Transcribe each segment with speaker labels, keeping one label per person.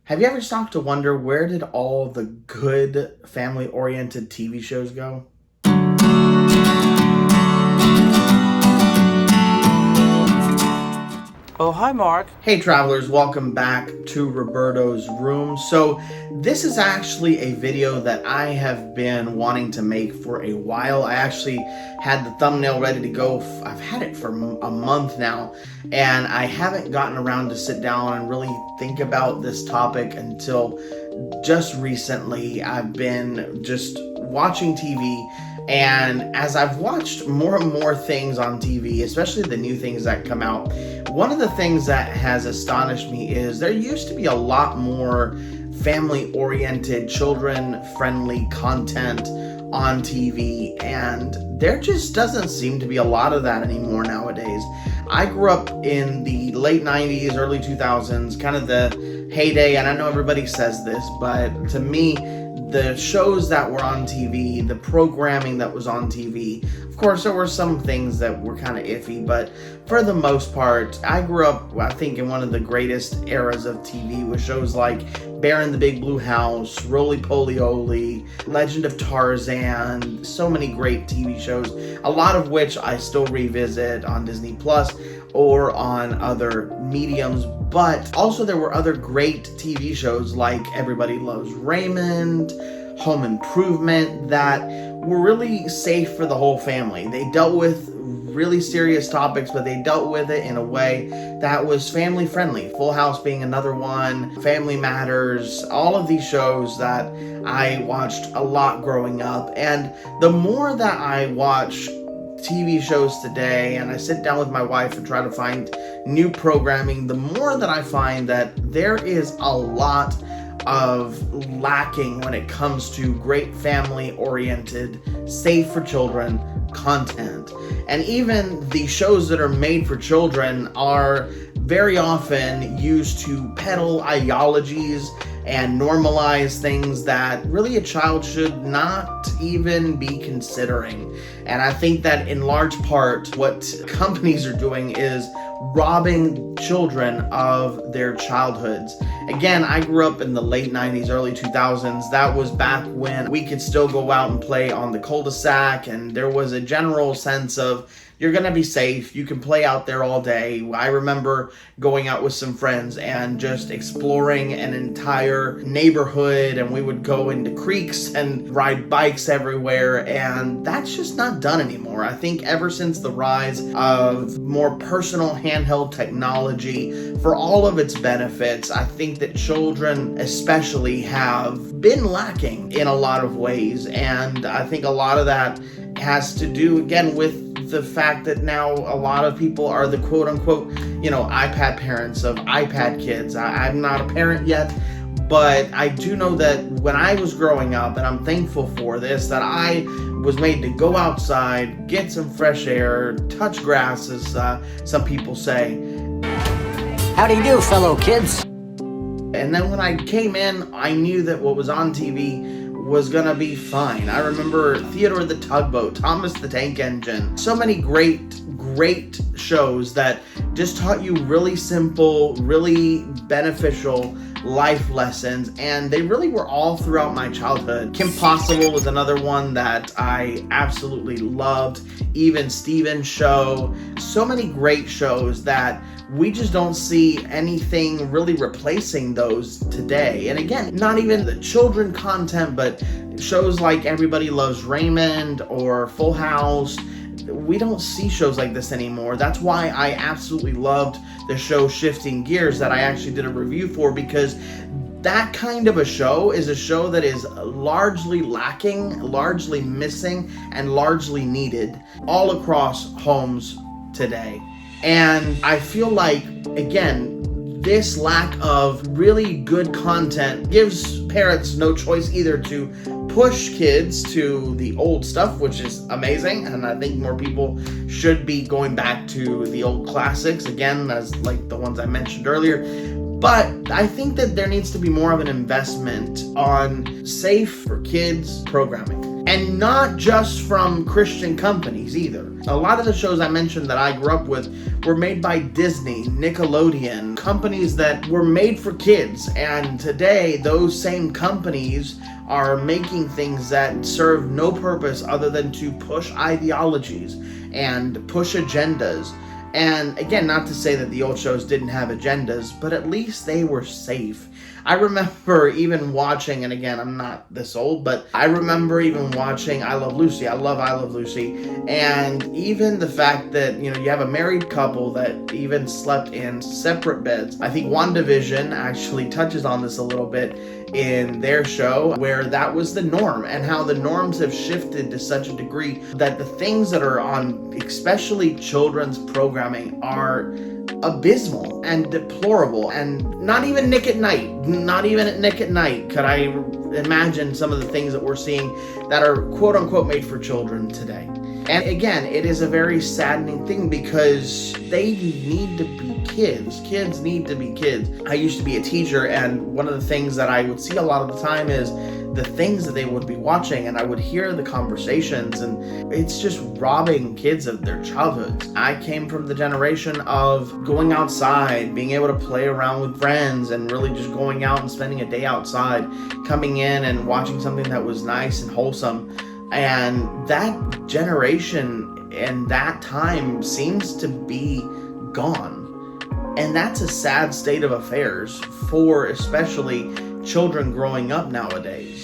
Speaker 1: Have you ever stopped to wonder where did all the good family-oriented TV shows go?
Speaker 2: Oh, hi, Mark.
Speaker 1: Hey travelers, welcome back to Roberto's Room. So this is actually a video that I have been wanting to make for a while. I actually had the thumbnail ready to go. I've had it for a month now, and I haven't gotten around to sit down and really think about this topic until just recently. I've been just watching TV, and as I've watched more and more things on TV, especially the new things that come out, one of the things that has astonished me is there used to be a lot more family-oriented, children-friendly content on TV, and there just doesn't seem to be a lot of that anymore nowadays. I grew up in the late 90s, early 2000s, kind of the heyday, and I know everybody says this, but to me, the shows that were on TV, the programming that was on TV, of course there were some things that were kind of iffy, but for the most part, I grew up, I think, in one of the greatest eras of TV with shows like Bear in the Big Blue House, Roly Poly Oly, Legend of Tarzan, so many great TV shows, a lot of which I still revisit on Disney Plus or on other mediums. But also there were other great TV shows like Everybody Loves Raymond, Home Improvement, that were really safe for the whole family. They dealt with really serious topics, but they dealt with it in a way that was family friendly. Full House being another one, Family Matters, all of these shows that I watched a lot growing up. And the more that I watch TV shows today and I sit down with my wife and try to find new programming, the more that I find that there is a lot of lacking when it comes to great family-oriented, safe for children content. And even the shows that are made for children are very often used to peddle ideologies and normalize things that really a child should not even be considering. And I think that in large part what companies are doing is robbing children of their childhoods. Again, I grew up in the late 90s, early 2000s. That was back when we could still go out and play on the cul-de-sac, and there was a general sense of you're gonna be safe, you can play out there all day. I remember going out with some friends and just exploring an entire neighborhood, and we would go into creeks and ride bikes everywhere, and that's just not done anymore. I think ever since the rise of more personal handheld technology, for all of its benefits, I think that children especially have been lacking in a lot of ways, and I think a lot of that has to do, again, with the fact that now a lot of people are the quote-unquote, iPad parents of iPad kids. I'm not a parent yet, but I do know that when I was growing up, and I'm thankful for this, that I was made to go outside, get some fresh air, touch grass, as some people say.
Speaker 3: How do you do, fellow kids?
Speaker 1: And then when I came in, I knew that what was on TV was gonna be fine. I remember Theodore the Tugboat, Thomas the Tank Engine, so many great shows that just taught you really simple, really beneficial life lessons, and they really were all throughout my childhood. Kim Possible was another one that I absolutely loved. Even Steven's Show. So many great shows that we just don't see anything really replacing those today. And again, not even the children content, but shows like Everybody Loves Raymond or Full House. We don't see shows like this anymore. That's why I absolutely loved the show Shifting Gears that I actually did a review for, because that kind of a show is a show that is largely lacking, largely missing, and largely needed all across homes today. And I feel like, again, this lack of really good content gives parents no choice either to push kids to the old stuff, which is amazing, and I think more people should be going back to the old classics, again, as like the ones I mentioned earlier. But I think that there needs to be more of an investment on safe for kids programming. And not just from Christian companies either. A lot of the shows I mentioned that I grew up with were made by Disney, Nickelodeon, companies that were made for kids. And today, those same companies are making things that serve no purpose other than to push ideologies and push agendas. And again, not to say that the old shows didn't have agendas, but at least they were safe. I remember even watching, and again, I'm not this old, but I remember even watching I Love Lucy. I love I Love Lucy. And even the fact that, you have a married couple that even slept in separate beds. I think WandaVision actually touches on this a little bit in their show, where that was the norm, and how the norms have shifted to such a degree that the things that are on, especially children's programming, are abysmal and deplorable. And not even Nick at Night could I imagine some of the things that we're seeing that are quote unquote made for children today. And again, it is a very saddening thing because they need to be kids. Kids need to be kids. I used to be a teacher, and one of the things that I would see a lot of the time is the things that they would be watching, and I would hear the conversations, and it's just robbing kids of their childhoods. I came from the generation of going outside, being able to play around with friends, and really just going out and spending a day outside, coming in and watching something that was nice and wholesome. And that generation and that time seems to be gone. And that's a sad state of affairs for especially children growing up nowadays.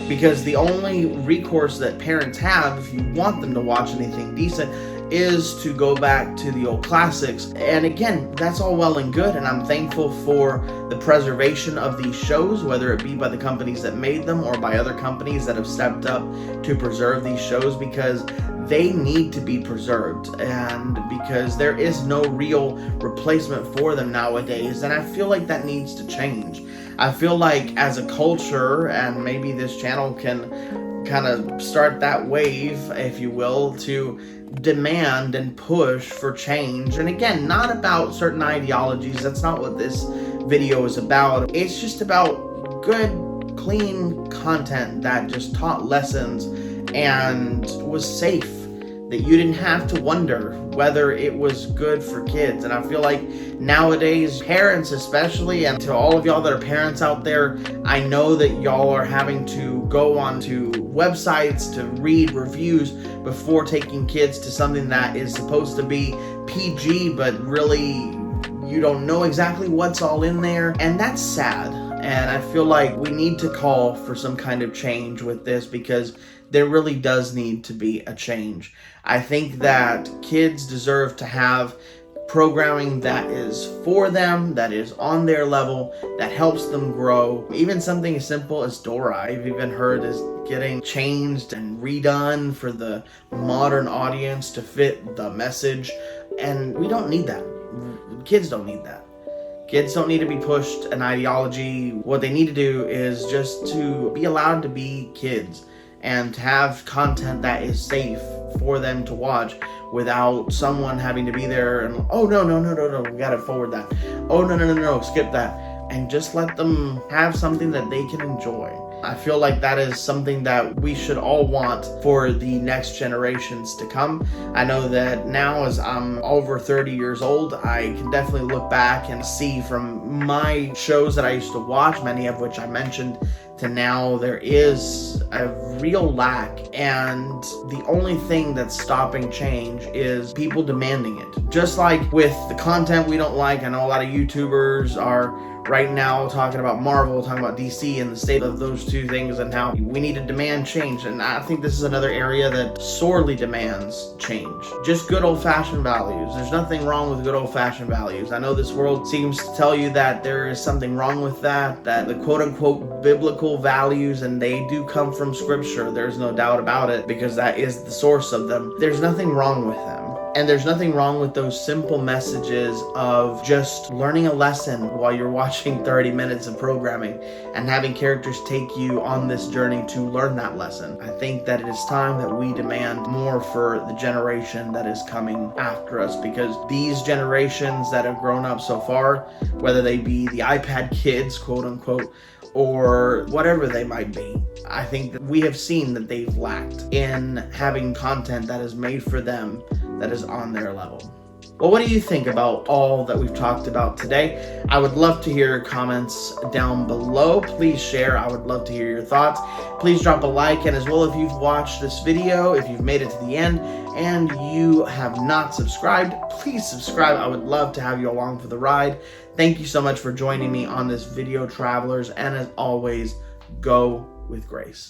Speaker 1: Because the only recourse that parents have, if you want them to watch anything decent, is to go back to the old classics. And again, that's all well and good, and I'm thankful for the preservation of these shows, whether it be by the companies that made them or by other companies that have stepped up to preserve these shows, because they need to be preserved, and because there is no real replacement for them nowadays. And I feel like that needs to change. I feel like as a culture, and maybe this channel can kind of start that wave, if you will, to demand and push for change. And again, not about certain ideologies. That's not what this video is about. It's just about good, clean content that just taught lessons and was safe, that you didn't have to wonder whether it was good for kids. And I feel like nowadays, parents especially, and to all of y'all that are parents out there, I know that y'all are having to go onto websites to read reviews before taking kids to something that is supposed to be PG, but really you don't know exactly what's all in there. And that's sad. And I feel like we need to call for some kind of change with this, because there really does need to be a change. I think that kids deserve to have programming that is for them, that is on their level, that helps them grow. Even something as simple as Dora, I've even heard, is getting changed and redone for the modern audience to fit the message. And we don't need that. Kids don't need that. Kids don't need to be pushed an ideology. What they need to do is just to be allowed to be kids and to have content that is safe for them to watch without someone having to be there and, oh, no, we gotta forward that. Oh, no, skip that. And just let them have something that they can enjoy. I feel like that is something that we should all want for the next generations to come. I know that now, as I'm over 30 years old, I can definitely look back and see from my shows that I used to watch, many of which I mentioned, to now, there is a real lack, and the only thing that's stopping change is people demanding it. Just like with the content we don't like, I know a lot of YouTubers are right now talking about Marvel, talking about DC, and the state of those two things, and how we need to demand change. And I think this is another area that sorely demands change. Just good old-fashioned values. There's nothing wrong with good old-fashioned values. I know this world seems to tell you that there is something wrong with that the quote-unquote biblical values, and they do come from scripture, there's no doubt about it, because that is the source of them. There's nothing wrong with them. And there's nothing wrong with those simple messages of just learning a lesson while you're watching 30 minutes of programming and having characters take you on this journey to learn that lesson. I think that it is time that we demand more for the generation that is coming after us, because these generations that have grown up so far, whether they be the iPad kids, quote unquote, or whatever they might be, I think that we have seen that they've lacked in having content that is made for them, that is on their level. Well, what do you think about all that we've talked about today? I would love to hear your comments down below. Please share. I would love to hear your thoughts. Please drop a like, and as well, if you've watched this video, if you've made it to the end and you have not subscribed, please subscribe. I would love to have you along for the ride. Thank you so much for joining me on this video, travelers, and as always, go with grace.